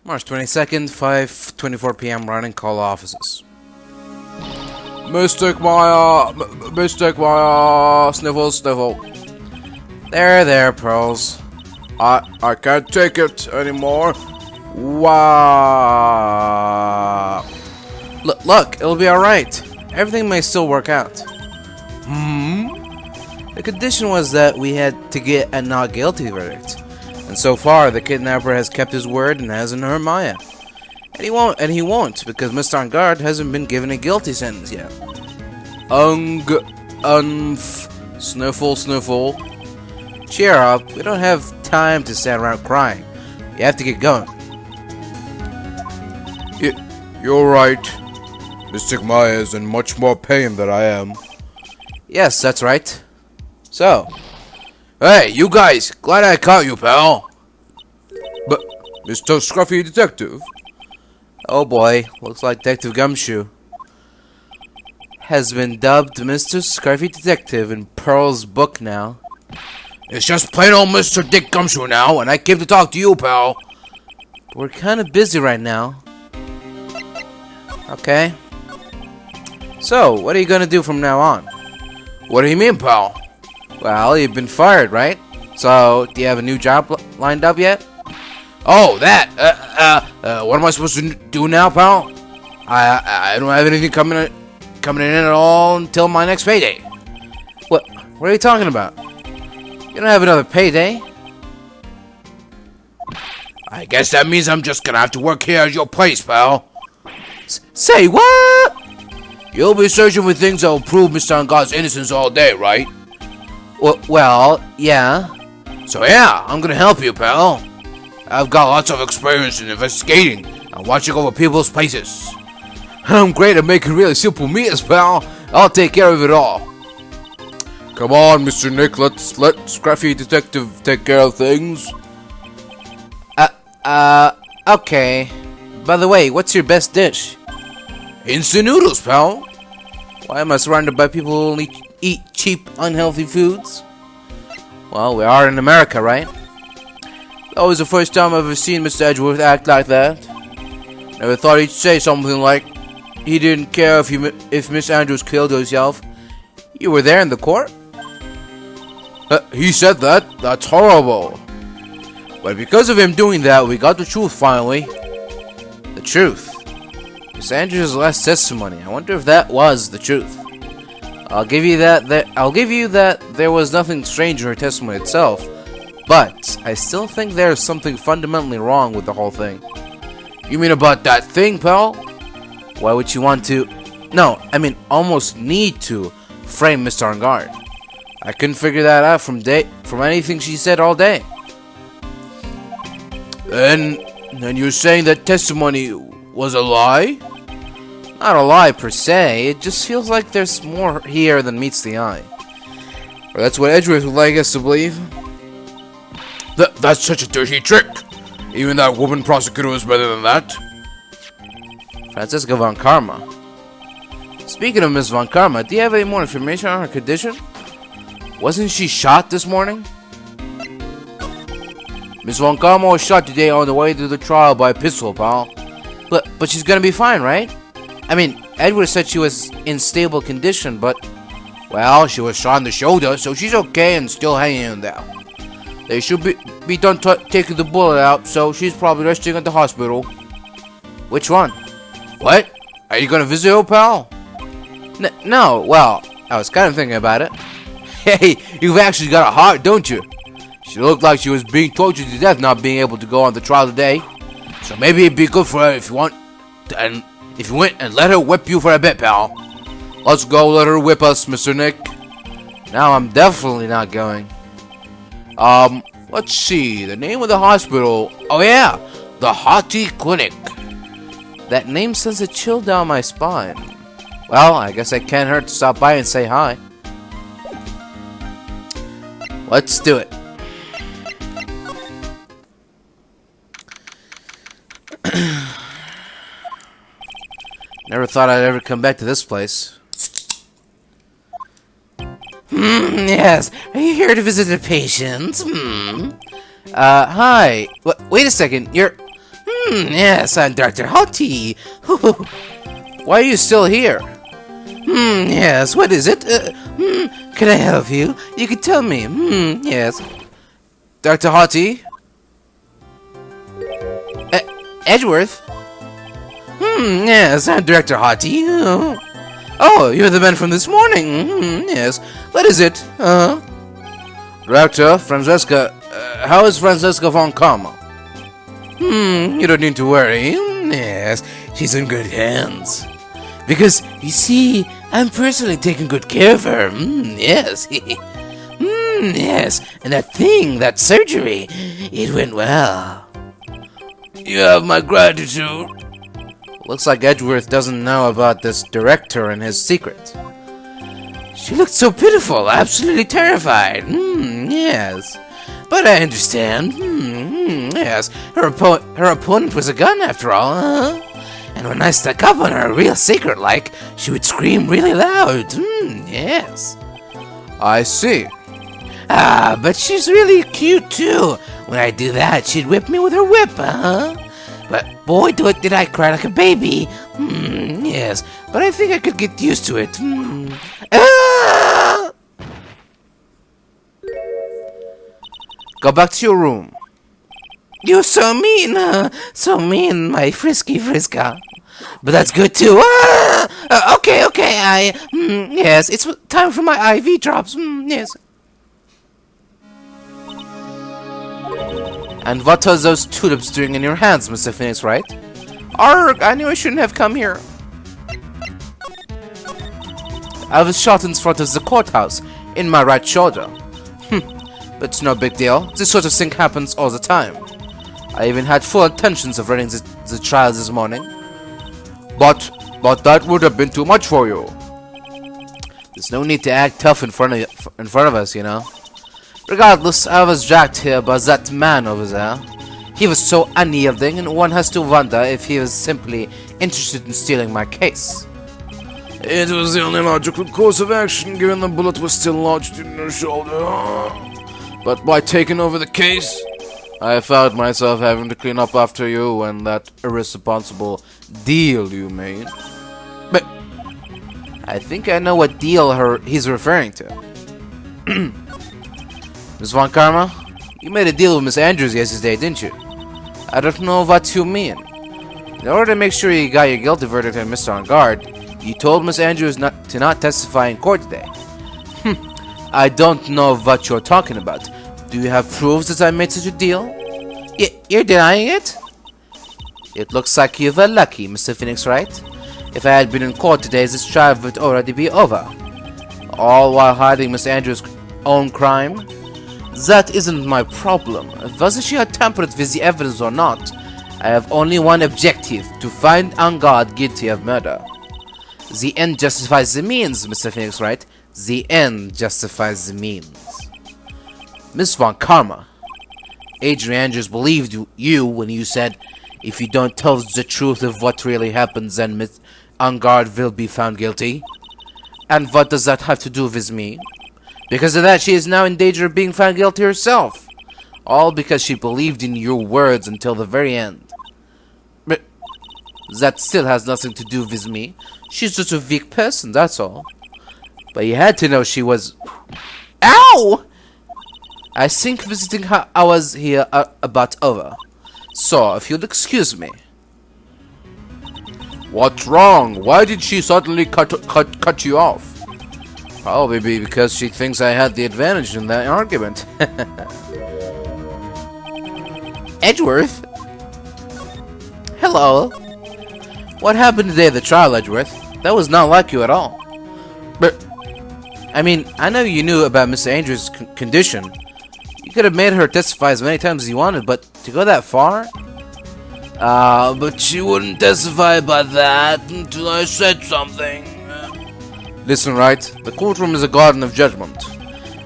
March 22nd, 5:24 p.m. Running call offices. Mystic Maya, Mystic Maya, sniffle, sniffle. There, Pearls. I can't take it anymore. Wow. Look, it'll be alright. Everything may still work out. The condition was that we had to get a not guilty verdict. And so far, the kidnapper has kept his word and hasn't hurt Maya. And he won't, because Mr. Engarde hasn't been given a guilty sentence yet. Sniffle, sniffle. Cheer up, we don't have time to stand around crying. You have to get going. You're right. Mystic Maya is in much more pain than I am. Yes, that's right. So. Hey, you guys! Glad I caught you, pal! But, Mr. Scruffy Detective? Oh boy, looks like Detective Gumshoe has been dubbed Mr. Scruffy Detective in Pearl's book now. It's just plain old Mr. Dick Gumshoe now, and I came to talk to you, pal. But we're kind of busy right now. Okay. So, what are you gonna do from now on? What do you mean, pal? Well, you've been fired, right? So, do you have a new job lined up yet? Oh, that! What am I supposed to do now, pal? I don't have anything coming in at all until my next payday. What are you talking about? You don't have another payday? I guess that means I'm just gonna have to work here at your place, pal. Say what? You'll be searching for things that will prove Mr. Engarde's innocence all day, right? Well, yeah. So yeah, I'm gonna help you, pal. I've got lots of experience in investigating and watching over people's places. I'm great at making really simple meals, pal. I'll take care of it all. Come on, Mr. Nick, let Scruffy Detective take care of things. Okay. By the way, what's your best dish? Instant noodles, pal. Why am I surrounded by people who only eat cheap, unhealthy foods? Well, we are in America, right? That was the first time I've ever seen Mr. Edgeworth act like that. Never thought he'd say something like he didn't care if Miss Andrews killed herself. You were there in the court? He said that? That's horrible. But because of him doing that, we got the truth finally. The truth. Miss Andrews' last testimony. I wonder if that was the truth. I'll give you that there was nothing strange in her testimony itself, but I still think there's something fundamentally wrong with the whole thing. You mean about that thing, pal? Why would you want to? No, I mean almost need to frame Mr. Engarde. I couldn't figure that out from anything she said all day. Then you're saying that testimony was a lie? Not a lie per se, it just feels like there's more here than meets the eye. Or that's what Edgeworth would like us to believe. That's such a dirty trick! Even that woman prosecutor was better than that. Franziska von Karma. Speaking of Miss von Karma, do you have any more information on her condition? Wasn't she shot this morning? Miss von Karma was shot today on the way to the trial by a pistol, pal. But she's gonna be fine, right? I mean, Edward said she was in stable condition, but... Well, she was shot in the shoulder, so she's okay and still hanging in there. They should be done taking the bullet out, so she's probably resting at the hospital. Which one? What? Are you gonna visit her, pal? No, well, I was kind of thinking about it. Hey, you've actually got a heart, don't you? She looked like she was being tortured to death not being able to go on the trial today. So maybe it'd be good for her if you went and let her whip you for a bit, pal. Let's go let her whip us, Mr. Nick. Now I'm definitely not going. Let's see, the name of the hospital. Oh yeah, the Hottie Clinic. That name sends a chill down my spine. Well, I guess I can't hurt to stop by and say hi. Let's do it. Never thought I'd ever come back to this place. Yes. Are you here to visit a patient? Hi. Wait a second. You're... Yes, I'm Dr. Hottie. Why are you still here? Yes, what is it? Can I help you? You can tell me. Yes. Dr. Hottie? Edgeworth? Yes, I'm Director Hottie. Oh, you're the man from this morning. Yes. What is it? Director, Francesca. How is Francesca von Karma? You don't need to worry. Yes, she's in good hands. Because, you see, I'm personally taking good care of her. Yes. Yes. And that surgery, it went well. You have my gratitude. Looks like Edgeworth doesn't know about this director and his secret. She looked so pitiful, absolutely terrified. Yes. But I understand. Yes. Her opponent was a gun after all, And when I stuck up on her real secret-like, she would scream really loud. Yes. I see. But she's really cute too. When I do that, she'd whip me with her whip, But boy, did I cry like a baby. Yes, but I think I could get used to it. Go back to your room. You're so mean, my frisky Friska. But that's good too. Okay, yes, it's time for my IV drops. Yes. And what are those tulips doing in your hands, Mr. Phoenix, right? Arg, I knew I shouldn't have come here. I was shot in front of the courthouse, in my right shoulder. But it's no big deal. This sort of thing happens all the time. I even had full intentions of running the trial this morning. But that would have been too much for you. There's no need to act tough in front of us, you know. Regardless, I was dragged here by that man over there. He was so unyielding, and one has to wonder if he was simply interested in stealing my case. It was the only logical course of action, given the bullet was still lodged in your shoulder. But by taking over the case, I found myself having to clean up after you and that irresponsible deal you made. But I think I know what deal he's referring to. Miss Von Karma, you made a deal with Miss Andrews yesterday, didn't you? I don't know what you mean. In order to make sure you got your guilty verdict on Mr. Engarde, you told Miss Andrews not to testify in court today. I don't know what you're talking about. Do you have proofs that I made such a deal? You're denying it? It looks like you were lucky, Mr. Phoenix, right? If I had been in court today, this trial would already be over. All while hiding Miss Andrews' own crime? That isn't my problem. Whether she had tampered with the evidence or not, I have only one objective: to find Engarde guilty of murder. The end justifies the means, Mr. Phoenix, right? The end justifies the means. Miss Von Karma, Adrian Andrews believed you when you said, if you don't tell the truth of what really happens, then Miss Engarde will be found guilty. And what does that have to do with me? Because of that, she is now in danger of being found guilty herself. All because she believed in your words until the very end. But that still has nothing to do with me. She's just a weak person, that's all. But you had to know she was... Ow! I think visiting hours here are about over. So, if you'll excuse me. What's wrong? Why did she suddenly cut you off? Probably because she thinks I had the advantage in that argument. Edgeworth? Hello. What happened today at the trial, Edgeworth? That was not like you at all. But, I mean, I know you knew about Miss Andrews' condition. You could have made her testify as many times as you wanted, but to go that far? But she wouldn't testify about that until I said something. Listen, right? The courtroom is a garden of judgment.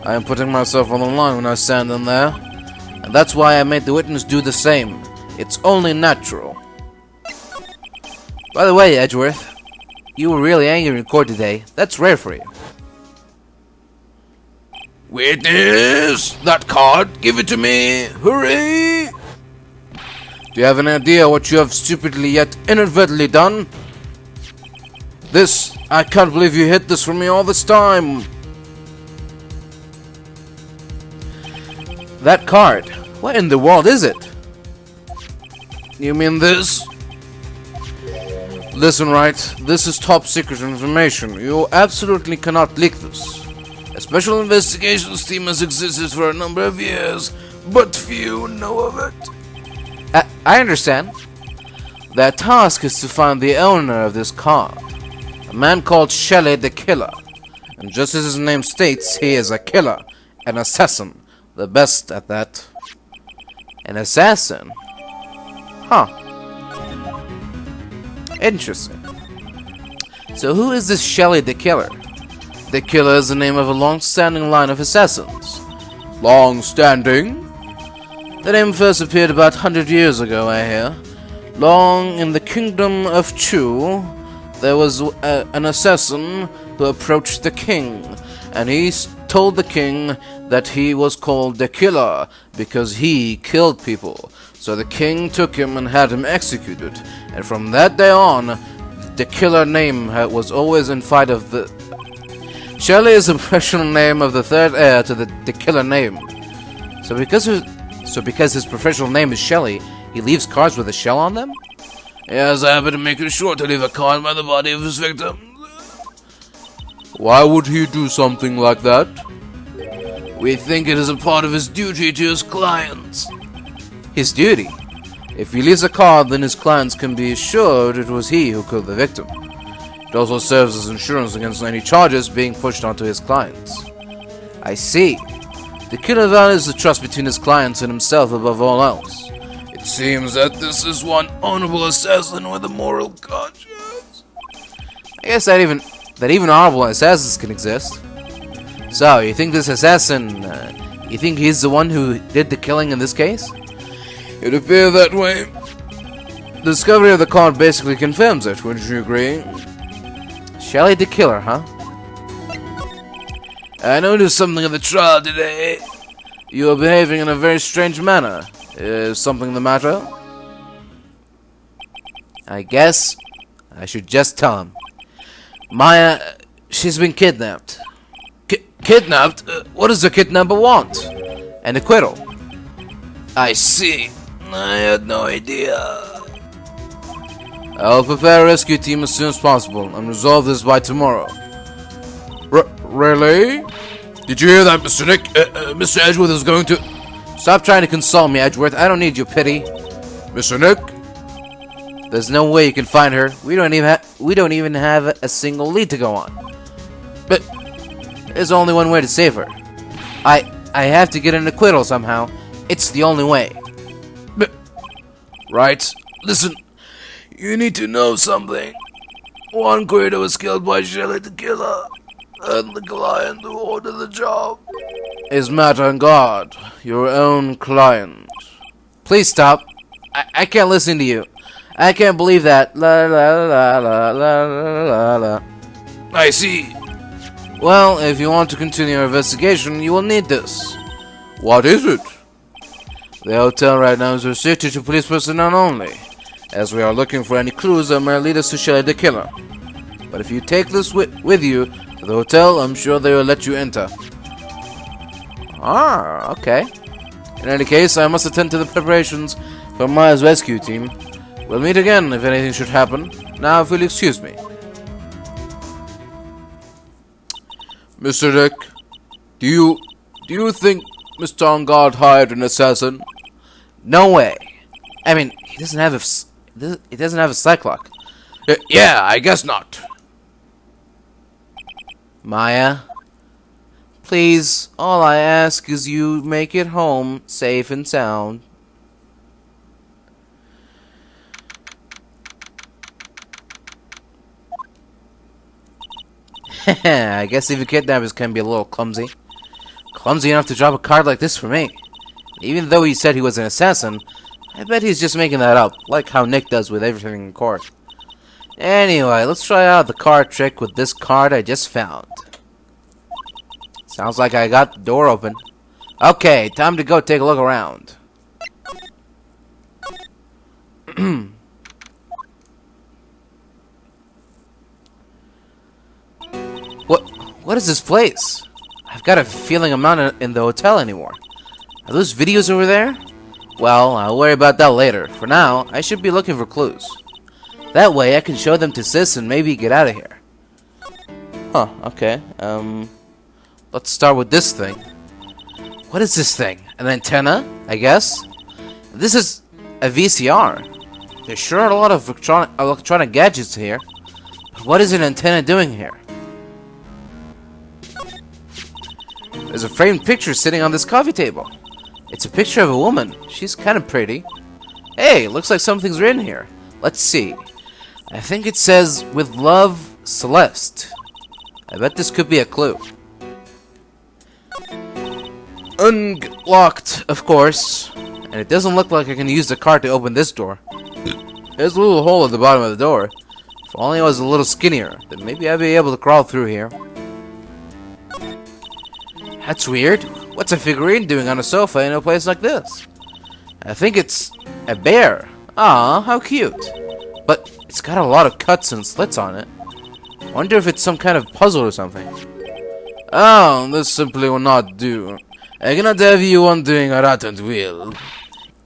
I am putting myself on the line when I stand in there. And that's why I made the witness do the same. It's only natural. By the way, Edgeworth, you were really angry in court today. That's rare for you. Witness! That card! Give it to me! Hurry! Do you have an idea what you have stupidly yet inadvertently done? This, I can't believe you hid this from me all this time. That card, what in the world is it? You mean this? Listen, right, this is top secret information. You absolutely cannot leak this. A special investigations team has existed for a number of years, but few know of it. I understand. Their task is to find the owner of this card, a man called Shelley the Killer. And just as his name states, he is a killer, an assassin, the best at that. An assassin? Huh. Interesting. So who is this Shelley the Killer? The Killer is the name of a long-standing line of assassins. Long-standing? The name first appeared about 100 years ago, I hear. Long in the kingdom of Chu, there was an assassin who approached the king, and he told the king that he was called the Killer because he killed people. So the king took him and had him executed, and from that day on, the Killer name was always in fight of the... Shelley is the professional name of the third heir to the Killer name. So because his professional name is Shelley, he leaves cards with a shell on them? Yes, I happen to make it sure to leave a card by the body of his victim. Why would he do something like that? We think it is a part of his duty to his clients. His duty? If he leaves a card, then his clients can be assured it was he who killed the victim. It also serves as insurance against any charges being pushed onto his clients. I see. The Killer values the trust between his clients and himself above all else. It seems that this is one honorable assassin with a moral conscience. I guess that even honorable assassins can exist. So, you think this assassin, you think he's the one who did the killing in this case? It appears that way. The discovery of the card basically confirms it, wouldn't you agree? Shelley the Killer, huh? I noticed something at the trial today. You are behaving in a very strange manner. Is something the matter? I guess I should just tell him. Maya, she's been kidnapped. Kidnapped? What does the kidnapper want? An acquittal. I see. I had no idea. I'll prepare a rescue team as soon as possible and resolve this by tomorrow. Really? Did you hear that, Mr. Nick? Mr. Edgeworth is going to... Stop trying to console me, Edgeworth. I don't need your pity. Mr. Nick? There's no way you can find her. We don't even have a single lead to go on. But there's only one way to save her. I have to get an acquittal somehow. It's the only way. But, right. Listen, you need to know something. One creator was killed by Shelley the Killer. And the client who ordered the job is Engarde, your own client. Please stop. I can't listen to you. I can't believe that. La la la la la la la. I see. Well, if you want to continue your investigation, you will need this. What is it? The hotel right now is restricted to police personnel only, as we are looking for any clues that might lead us to Shelley the Killer. But if you take this with you to the hotel, I'm sure they will let you enter. Ah, okay. In any case, I must attend to the preparations for Maya's rescue team. We'll meet again if anything should happen. Now, if you'll excuse me. Mr. Dick, do you think Mr. Engarde hired an assassin? No way. I mean, he doesn't have a psych lock. Yeah, I guess not. Maya, please, all I ask is you make it home safe and sound. I guess even kidnappers can be a little clumsy. Clumsy enough to drop a card like this for me. Even though he said he was an assassin, I bet he's just making that up, like how Nick does with everything in court. Anyway, let's try out the card trick with this card I just found. Sounds like I got the door open. Okay, time to go take a look around. What is this place? I've got a feeling I'm not in the hotel anymore. Are those videos over there? Well, I'll worry about that later. For now, I should be looking for clues. That way, I can show them to Sis and maybe get out of here. Huh, okay. Let's start with this thing. What is this thing? An antenna, I guess? This is a VCR. There sure are a lot of electronic gadgets here. But what is an antenna doing here? There's a framed picture sitting on this coffee table. It's a picture of a woman. She's kind of pretty. Hey, looks like something's written here. Let's see. I think it says, "With love, Celeste." I bet this could be a clue. Unlocked, of course. And it doesn't look like I can use the card to open this door. There's a little hole at the bottom of the door. If only I was a little skinnier, then maybe I'd be able to crawl through here. That's weird. What's a figurine doing on a sofa in a place like this? I think it's a bear. Aw, how cute. But it's got a lot of cuts and slits on it. Wonder if it's some kind of puzzle or something. Oh, this simply will not do. I cannot have you undoing a rotten wheel.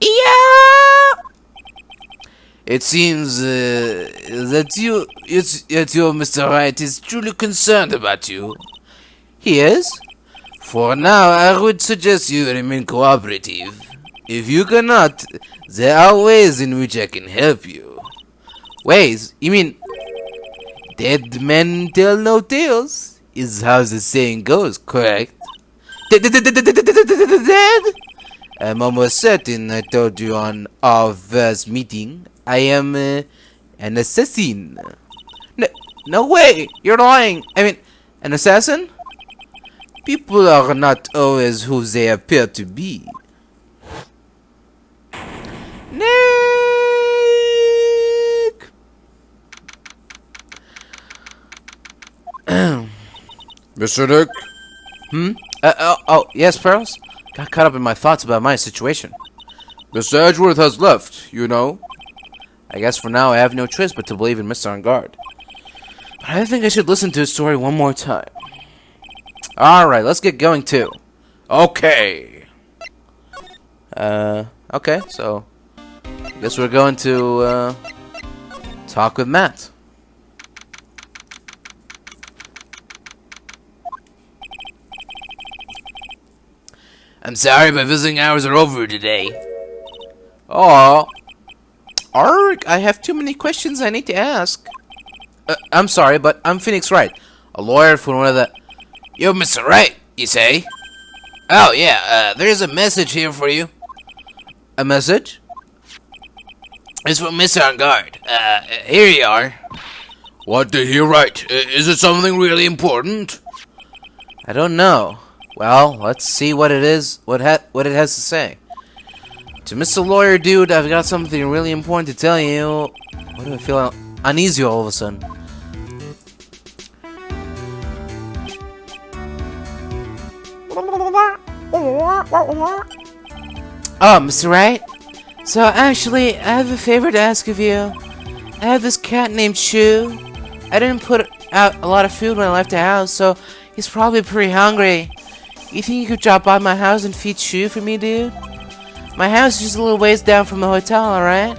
Yeah! It seems that your Mr. Wright is truly concerned about you. He is? For now, I would suggest you remain cooperative. If you cannot, there are ways in which I can help you. Ways? You mean, dead men tell no tales, is how the saying goes, correct? Dead? I'm almost certain I told you on our first meeting, I am an assassin. No way, you're lying. I mean, an assassin? People are not always who they appear to be. Nick! Mr. Nick? Oh, yes, Pearls? Got caught up in my thoughts about my situation. Mr. Edgeworth has left, you know. I guess for now I have no choice but to believe in Mr. Engarde. But I think I should listen to his story one more time. Alright, let's get going too. Okay. Okay, so I guess we're going to talk with Matt. I'm sorry, my visiting hours are over today. Oh, Arg, I have too many questions I need to ask. I'm sorry, but I'm Phoenix Wright, a lawyer for one of the... You're Mr. Wright, you say? Oh, yeah, there's a message here for you. A message? It's from Mr. Engarde. Here you are. What did he write? Is it something really important? I don't know. Well, let's see what it is, what it has to say. To Mr. Lawyer Dude, I've got something really important to tell you. Why do I feel uneasy all of a sudden? Oh, Mr. Wright? So, actually, I have a favor to ask of you. I have this cat named Shu. I didn't put out a lot of food when I left the house, so he's probably pretty hungry. You think you could drop by my house and feed Shu for me, dude? My house is just a little ways down from the hotel, alright?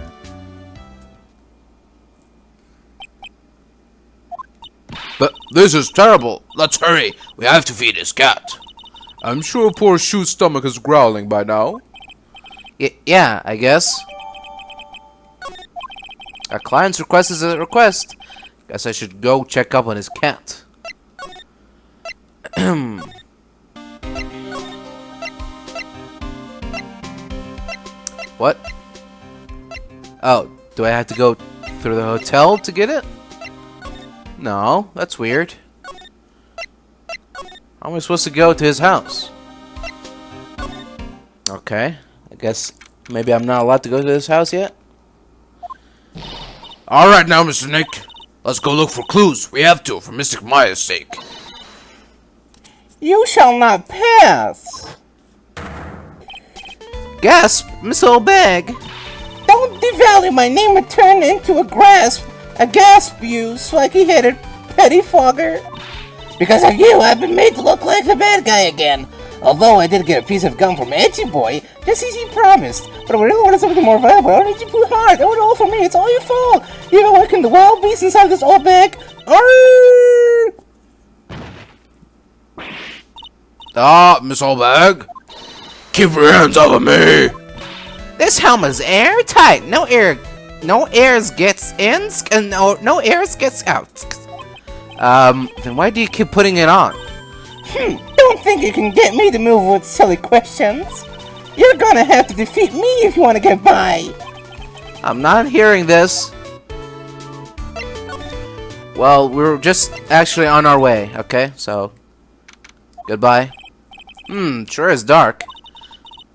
But this is terrible. Let's hurry. We have to feed his cat. I'm sure poor Shu's stomach is growling by now. Yeah, I guess. Our client's request is a request. Guess I should go check up on his cat. What? Oh, do I have to go through the hotel to get it? No, that's weird. How am I supposed to go to his house? Okay, I guess maybe I'm not allowed to go to his house yet? Alright now, Mr. Nick. Let's go look for clues. We have to, for Mystic Maya's sake. You shall not pass! Gasp, Miss Old Bag! Don't devalue my name and turn into a gasp you, swaggy-headed pettifogger. Because of you, I've been made to look like the bad guy again. Although I did get a piece of gum from Edgy Boy, just as he promised. But I really wanted something more valuable. I need you too hard. That was all for me. It's all your fault. You awakened the wild beast inside this old bag. Arrgh! Ah, Miss Oldbag. Keep your hands off of me. This helmet's airtight. No airs gets in, and no airs gets out. Then why do you keep putting it on? Don't think you can get me to move with silly questions. You're gonna have to defeat me if you want to get by. I'm not hearing this. Well, we're just actually on our way, okay? So, goodbye. Sure is dark.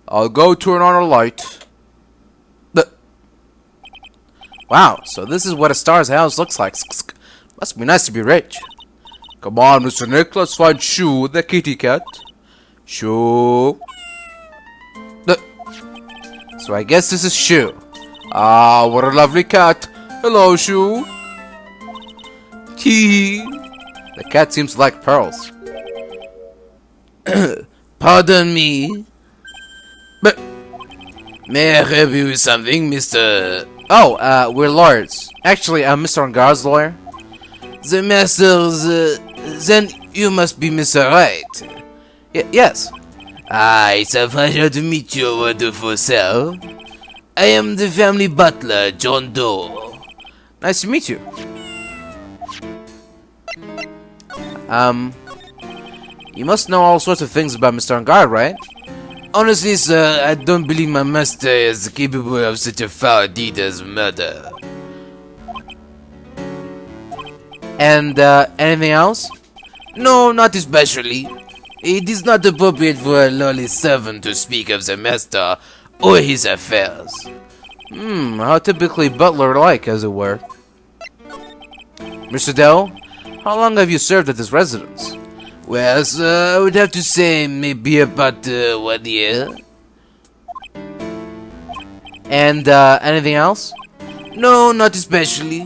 I'll go turn on a light. Wow, so this is what a star's house looks like. Must be nice to be rich. Come on, Mr. Nick, let's find Shoo, the kitty cat. Shoo. So I guess this is Shoo. Ah, what a lovely cat. Hello, Shoo. Tee. The cat seems to like pearls. Pardon me. But may I help you with something, Mr. Oh, we're lawyers. Actually, I'm Mr. Engarde's lawyer. The Masters? Then you must be Mr. Right. Yes. Ah, it's a pleasure to meet your wonderful self. I am the family butler, John Doe. Nice to meet you. You must know all sorts of things about Mr. Engarde, right? Honestly, sir, I don't believe my master is capable of such a foul deed as murder. And, anything else? No, not especially. It is not appropriate for a lowly servant to speak of the master or his affairs. How typically butler-like, as it were. Mr. Dell, how long have you served at this residence? Well, sir, I would have to say maybe about 1 year. And, anything else? No, not especially.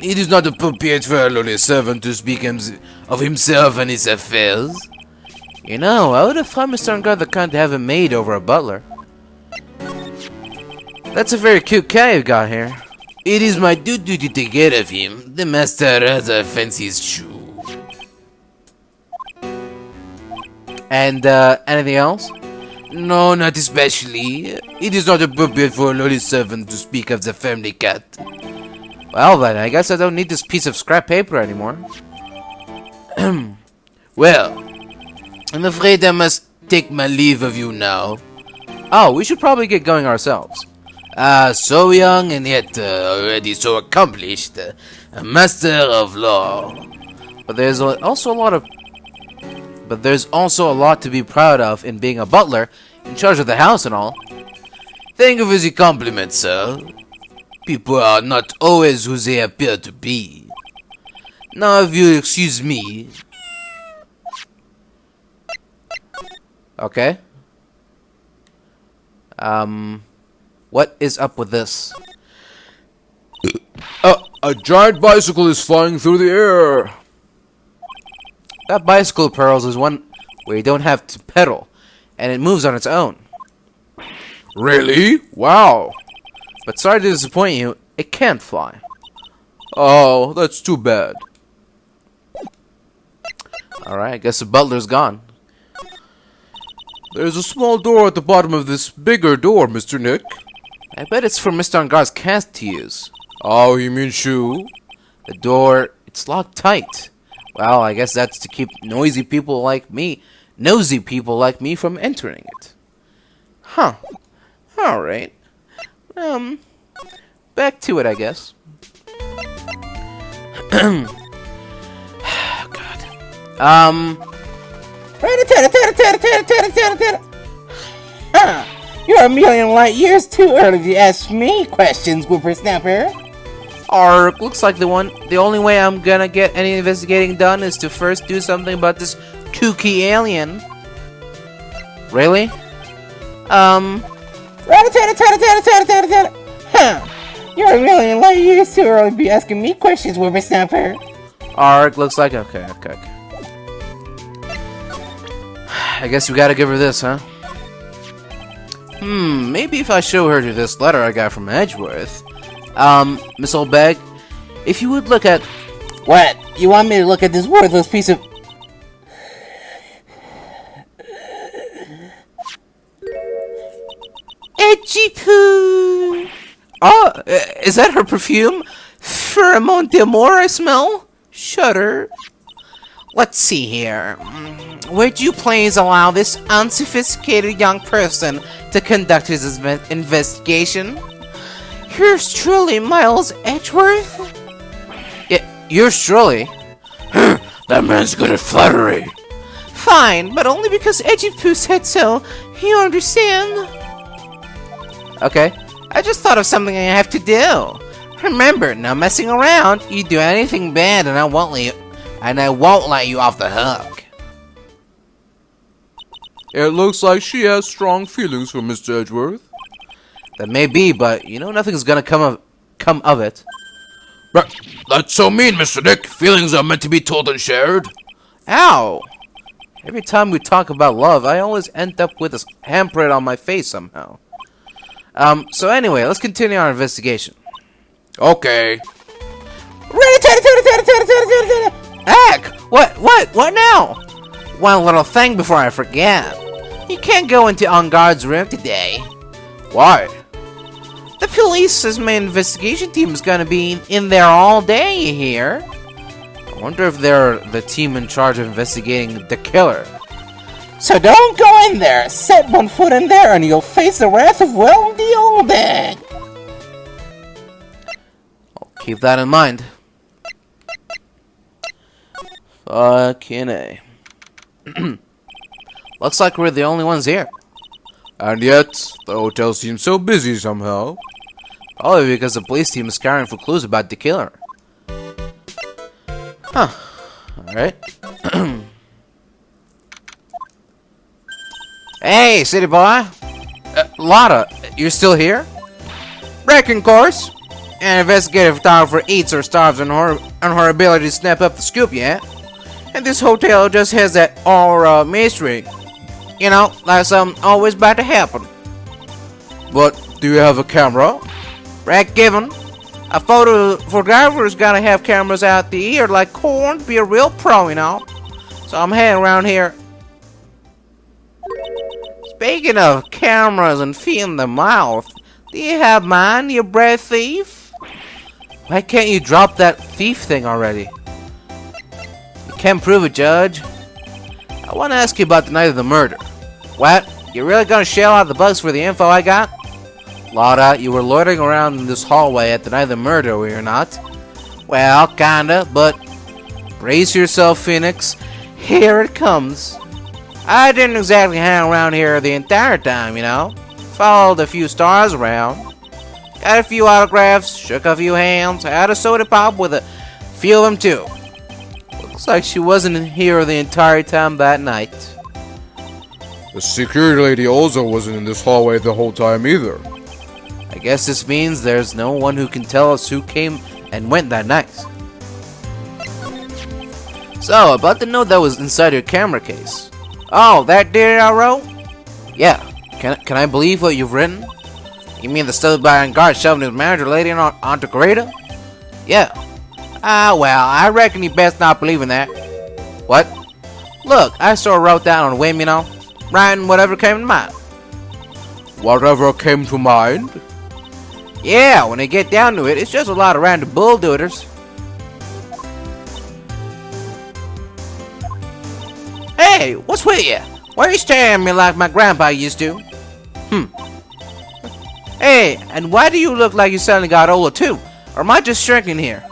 It is not appropriate for a lowly servant to speak of himself and his affairs. You know, I would have thought Mr. Engarde the kind to have a maid over a butler. That's a very cute cat you got here. It is my duty to take care of him. The master rather fancies Shoo. And, anything else? No, not especially. It is not appropriate for a lowly servant to speak of the family cat. Well then, I guess I don't need this piece of scrap paper anymore. Well, I'm afraid I must take my leave of you now. Oh, we should probably get going ourselves. So young and yet already so accomplished. A master of law. But there's also a lot to be proud of in being a butler, in charge of the house and all. Thank you for the compliment, sir. People are not always who they appear to be. Now, if you excuse me. Okay. What is up with this? A giant bicycle is flying through the air. That bicycle, Pearls, is one where you don't have to pedal, and it moves on its own. Really? Wow. But sorry to disappoint you, it can't fly. Oh, that's too bad. Alright, I guess the butler's gone. There's a small door at the bottom of this bigger door, Mr. Nick. I bet it's for Mr. Engarde's cat to use. Oh, you mean Shoo? The door, it's locked tight. Well, I guess that's to keep nosy people like me from entering it. Huh. Alright. Back to it, I guess. God. You're a million light years too early to ask me questions, whippersnapper. Ark, looks like the only way I'm gonna get any investigating done is to first do something about this kooky alien. Really? You're really like you used to early be asking me questions, Whippersnapper. Arg, looks like okay. I guess we gotta give her this, huh? Maybe if I show her to this letter I got from Edgeworth. Miss Oldbag, if you would look at... What? You want me to look at this worthless piece of... Edgy poo! Oh, is that her perfume? Pheromone d'Amour I smell? Shudder. Let's see here. Would you please allow this unsophisticated young person to conduct his investigation? Yours truly, Miles Edgeworth? Yeah, yours truly? That man's good at flattery. Fine, but only because Edgy Poo said so. You understand? Okay, I just thought of something I have to do. Remember, no messing around. You do anything bad, and I won't let you off the hook. It looks like she has strong feelings for Mr. Edgeworth. That may be, but you know nothing's gonna come of it. But that's so mean, Mr. Dick. Feelings are meant to be told and shared. Ow! Every time we talk about love, I always end up with a handprint on my face somehow. So anyway, let's continue our investigation. Okay. Heck! What now? One little thing before I forget. You can't go into Engarde's room today. Why? The police's main investigation team is gonna be in there all day, you hear? I wonder if they're the team in charge of investigating the killer. So don't go in there. Set one foot in there and you'll face the wrath of, well, the old bag. I'll keep that in mind. Fucking A. Looks like we're the only ones here. And yet, the hotel seems so busy somehow. Probably because the police team is scouring for clues about the killer. Huh. Alright. Hey, city boy! Lotta, you're still here? Breaking course! An investigative photographer eats or starves on her ability to snap up the scoop, yeah? And this hotel just has that aura mystery. You know, like something always about to happen. But do you have a camera? Right given. A photographer's gotta have cameras out the ear like corn to be a real pro, you know? So I'm heading around here. Speaking of cameras and feeding the mouth, do you have mine, you bread thief? Why can't you drop that thief thing already? You can't prove it, Judge. I want to ask you about the night of the murder. What? You really gonna shell out the bugs for the info I got? Lotta, you were loitering around in this hallway at the night of the murder, were you not? Well, kinda, but brace yourself, Phoenix. Here it comes. I didn't exactly hang around here the entire time, you know. Followed a few stars around. Got a few autographs, shook a few hands, had a soda pop with a few of them too. Looks like she wasn't here the entire time that night. The security lady also wasn't in this hallway the whole time either. I guess this means there's no one who can tell us who came and went that night. So, about the note that was inside your camera case. Oh, that did it I wrote? Yeah. Can I believe what you've written? You mean the stuff by Engarde shoving his manager lady onto Greta? Yeah. Well, I reckon you best not believe in that. What? Look, I sort of wrote that on a whim, you know. Writing whatever came to mind. Whatever came to mind? Yeah, when they get down to it, it's just a lot of random bulldoers. Hey, what's with you? Why are you staring at me like my grandpa used to? Hey, and why do you look like you suddenly got older too? Or am I just shrinking here?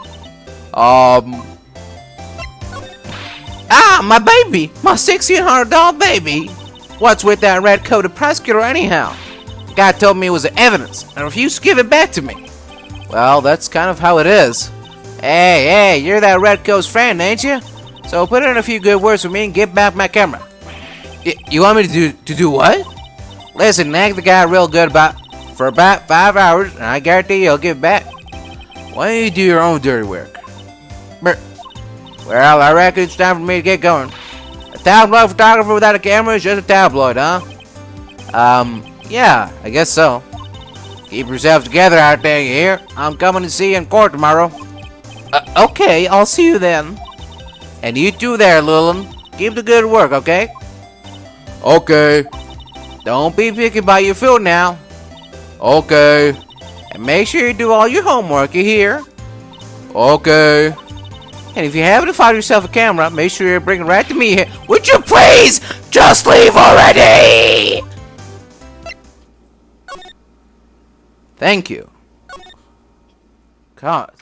My baby! My $1,600 baby! What's with that red-coated prosecutor anyhow? The guy told me it was evidence, and refused to give it back to me. Well, that's kind of how it is. Hey, you're that red coat's friend, ain't you? So put in a few good words for me and get back my camera. You want me to do what? Listen, nag the guy real good about for about 5 hours, and I guarantee you'll give back. Why don't you do your own dirty work? Well, I reckon it's time for me to get going. A tabloid photographer without a camera is just a tabloid, huh? Yeah, I guess so. Keep yourself together out there, you hear? I'm coming to see you in court tomorrow. Okay, I'll see you then. And you too there, Lilin. Keep the good work, okay? Okay. Don't be picky about your food now. Okay. And make sure you do all your homework, you hear? Okay. And if you happen to find yourself a camera, make sure you bring it right to me here. Would you please just leave already? Thank you. God.